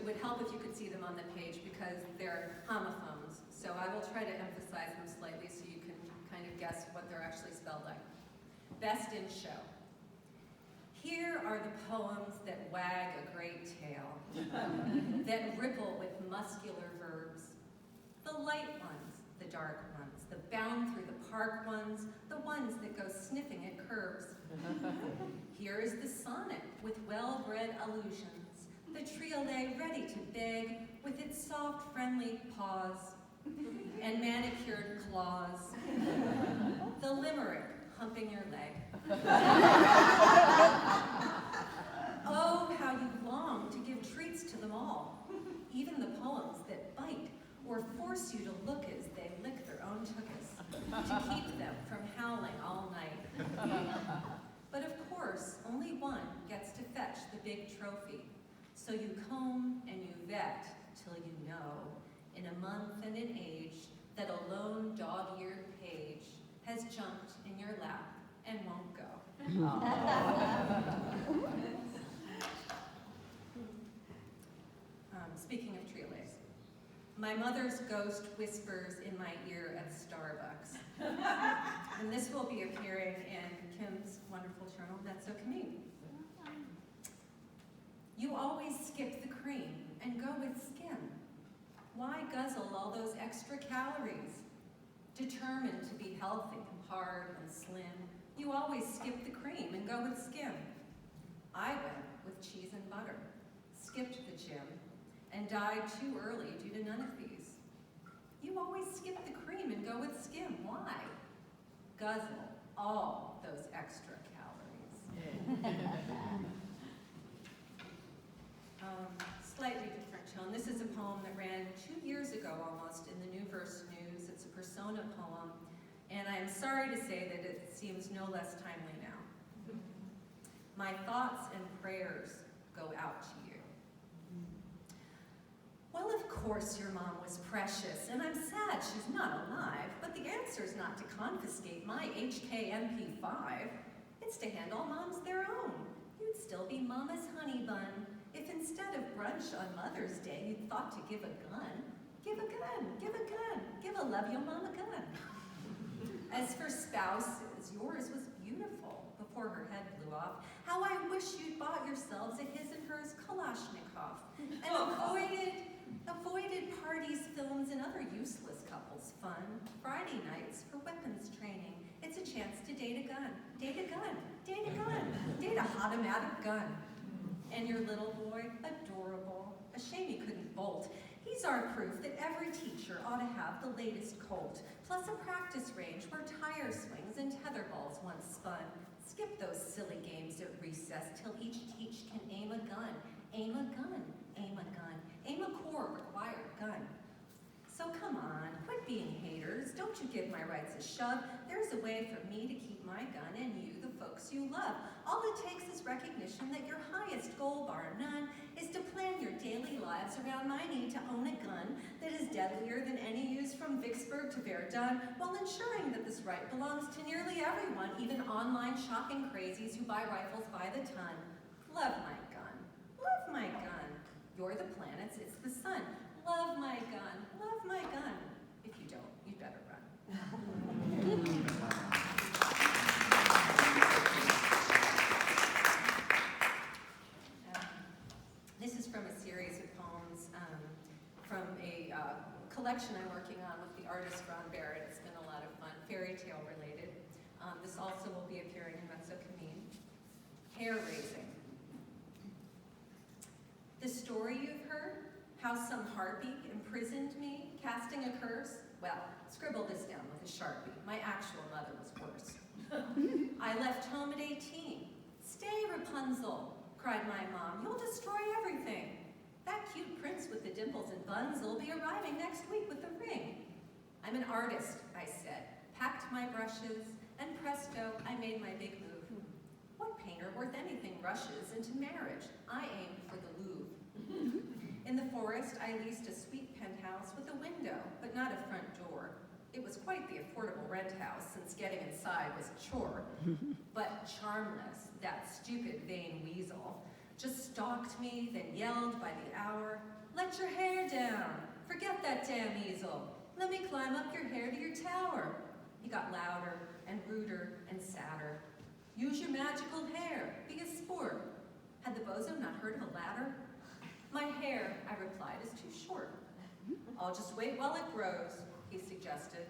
would help if you could see them on the page because they're homophones. So I will try to emphasize them slightly so you can kind of guess what they're actually spelled like. Best in show. Here are the poems that wag a great tail, that ripple with muscular verbs. The light ones, the dark ones, the bound through the park ones, the ones that go sniffing at curves. Here is the sonnet with well-bred allusions, the triolet ready to beg with its soft, friendly paws and manicured claws. The limerick humping your leg. Oh, how you long to give treats to them all, even the poems that bite or force you to look as they lick their own tuchus, to keep them from howling all night. But of course, only one gets to fetch the big trophy, so you comb and you vet till you know, in a month and an age, that a lone dog-eared page has jumped in your lap and won't go. Speaking of triolets, my mother's ghost whispers in my ear at Starbucks. And this will be appearing in Kim's wonderful journal, That's So Camille. You always skip the cream and go with skim. Why guzzle all those extra calories? Determined to be healthy, hard, and slim, you always skip the cream and go with skim. I went with cheese and butter, skipped the gym, and died too early due to none of these. You always skip the cream and go with skim. Why? Guzzle all those extra calories. Slightly different tone. This is a poem that ran 2 years ago almost in the New Verse News. It's a persona poem, and I am sorry to say that it seems no less timely now. My thoughts and prayers go out to you. Well, of course your mom was precious, and I'm sad she's not alive, but the answer's not to confiscate my HKMP5. It's to hand all moms their own. You'd still be mama's honey bun if instead of brunch on Mother's Day you'd thought to give a gun. Give a gun, give a gun, give a love your mama gun. As for spouses, yours was beautiful before her head blew off. How I wish you'd bought yourselves a his and hers Kalashnikov and avoided parties, films, and other useless couples fun. Friday nights for weapons training. It's a chance to date a gun, date a gun, date a gun, date a automatic gun. And your little boy, adorable. A shame he couldn't bolt. He's our proof that every teacher ought to have the latest Colt, plus a practice range where tire swings and tetherball's once spun. Skip those silly games at recess till each teach can aim a gun. Aim a gun, aim a gun, aim a core required gun. So come on, quit being haters. Don't you give my rights a shove. There's a way for me to keep my gun and you, the folks you love. All it takes is recognition that your highest goal, bar none, is to plan your daily lives around my need to own a gun that is deadlier than any used from Vicksburg to Verdun, while ensuring that this right belongs to nearly everyone, even online shopping crazies who buy rifles by the ton. Love my gun. Love my gun. You're the planets, it's the sun. Love my gun. Love my gun. If you don't, you'd better run. This is from a series of poems from a collection I'm working on with the artist Ron Barrett. It's been a lot of fun, fairy tale related. This also will be appearing in Mezzo Camille. Hair raising. The story you've heard, how some harpy imprisoned me, casting a curse? Well, scribble this down with a Sharpie. My actual mother was worse. I left home at 18. Stay, Rapunzel, cried my mom. You'll destroy everything. That cute prince with the dimples and buns will be arriving next week with the ring. I'm an artist, I said, packed my brushes, and presto, I made my big move. What painter worth anything rushes into marriage? I aimed for the Louvre. In the forest, I leased a sweet penthouse with a window, but not a front door. It was quite the affordable rent house, since getting inside was a chore. But charmless, that stupid, vain weasel. Just stalked me, then yelled by the hour, "Let your hair down! Forget that damn easel! Let me climb up your hair to your tower!" He got louder and ruder and sadder. "Use your magical hair, be a sport." Had the bozo not heard of a ladder? "My hair," I replied, "is too short." "I'll just wait while it grows," he suggested.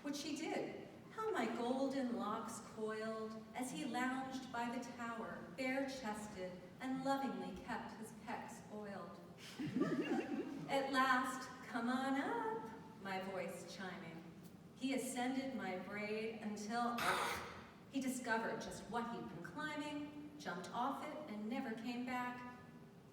Which he did. How my golden locks coiled as he lounged by the tower, bare-chested, and lovingly kept his pecs oiled. At last, "Come on up," my voice chiming. He ascended my braid until he discovered just what he'd been climbing, jumped off it, and never came back.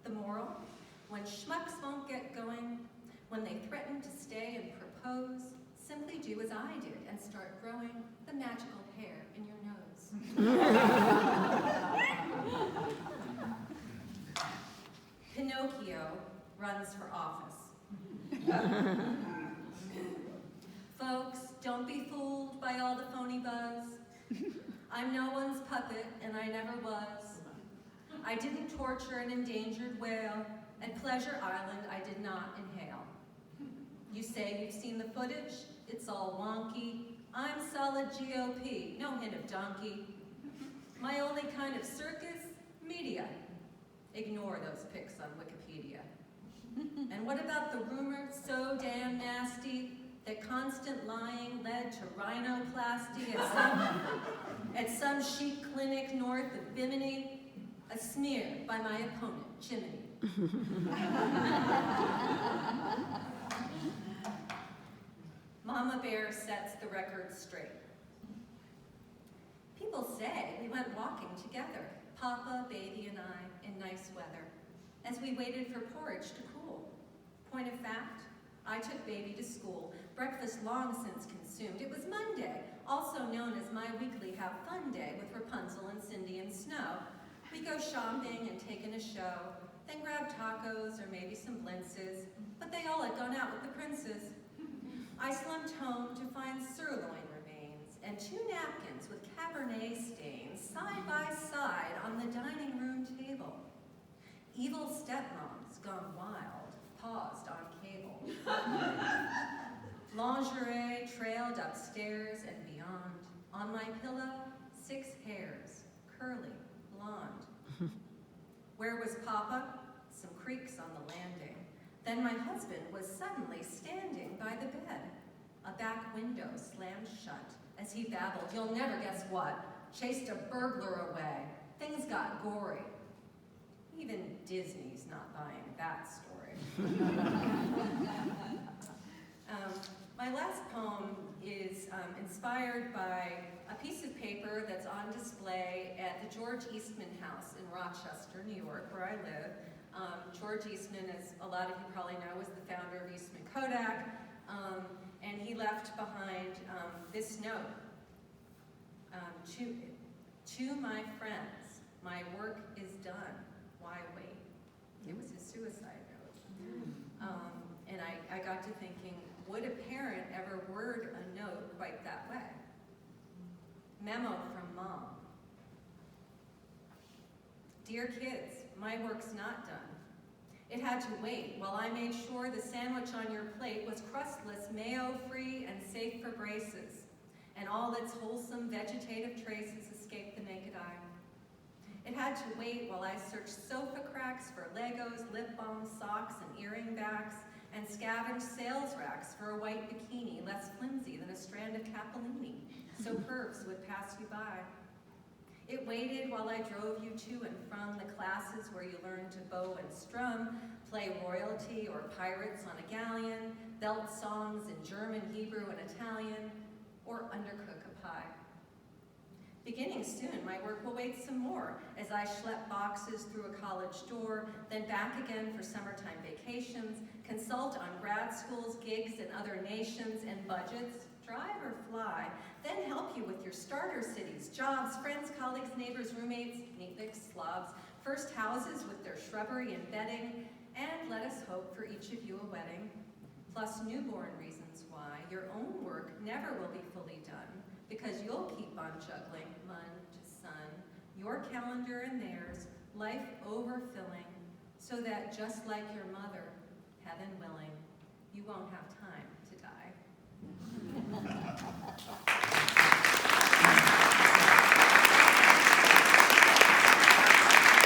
The moral? When schmucks won't get going, when they threaten to stay and propose, simply do as I did and start growing the magical hair in your nose. Pinocchio runs for office. Folks, don't be fooled by all the phony buzz. I'm no one's puppet, and I never was. I didn't torture an endangered whale. At Pleasure Island, I did not inhale. You say you've seen the footage? It's all wonky. I'm solid GOP, no hint of donkey. My only kind of circus? Media. Ignore those pics on Wikipedia. And what about the rumor, so damn nasty, that constant lying led to rhinoplasty at some chic clinic north of Bimini? A smear by my opponent, Jiminy. Mama Bear sets the record straight. People say we went walking together, Papa, Baby, and I, in nice weather, as we waited for porridge to cool. Point of fact, I took Baby to school, breakfast long since consumed. It was Monday, also known as my weekly have fun day with Rapunzel and Cindy and Snow. We go shopping and take in a show, then grab tacos or maybe some blintzes, but they all had gone out with the princes. I slumped home to find sirloin remains and 2 napkins with Cabernet stains side by side on the dining room table. Evil stepmoms gone wild, paused on cable. Lingerie trailed upstairs and beyond. On my pillow, 6 hairs, curly, blonde. Where was Papa? Some creaks on the landing. Then my husband was suddenly standing by the bed. A back window slammed shut as he babbled, "You'll never guess what. Chased a burglar away. Things got gory." Even Disney's not buying that story. My last poem is inspired by a piece of paper that's on display at the George Eastman House in Rochester, New York, where I live. George Eastman, as a lot of you probably know, was the founder of Eastman Kodak, and he left behind this note. To my friends, my work is done, why wait? It was his suicide note. And I got to thinking, would a parent ever word a note quite that way? Memo from Mom. Dear kids, my work's not done. It had to wait while I made sure the sandwich on your plate was crustless, mayo-free, and safe for braces, and all its wholesome vegetative traces escaped the naked eye. It had to wait while I searched sofa cracks for Legos, lip balm, socks, and earring backs, and scavenged sales racks for a white bikini less flimsy than a strand of capellini, so pervs would pass you by. It waited while I drove you to and from the classes where you learned to bow and strum, play royalty or pirates on a galleon, belt songs in German, Hebrew, and Italian, or undercook a pie. Beginning soon, my work will wait some more as I schlep boxes through a college door, then back again for summertime vacations, consult on grad schools, gigs in other nations and budgets, drive or fly, then help you with your starter cities, jobs, friends, colleagues, neighbors, roommates, neatniks, slobs, first houses with their shrubbery and bedding, and let us hope for each of you a wedding, plus newborn reasons why your own work never will be fully done, because you'll keep on juggling, mun to sun, your calendar and theirs, life overfilling, so that just like your mother, heaven willing, you won't have time to die.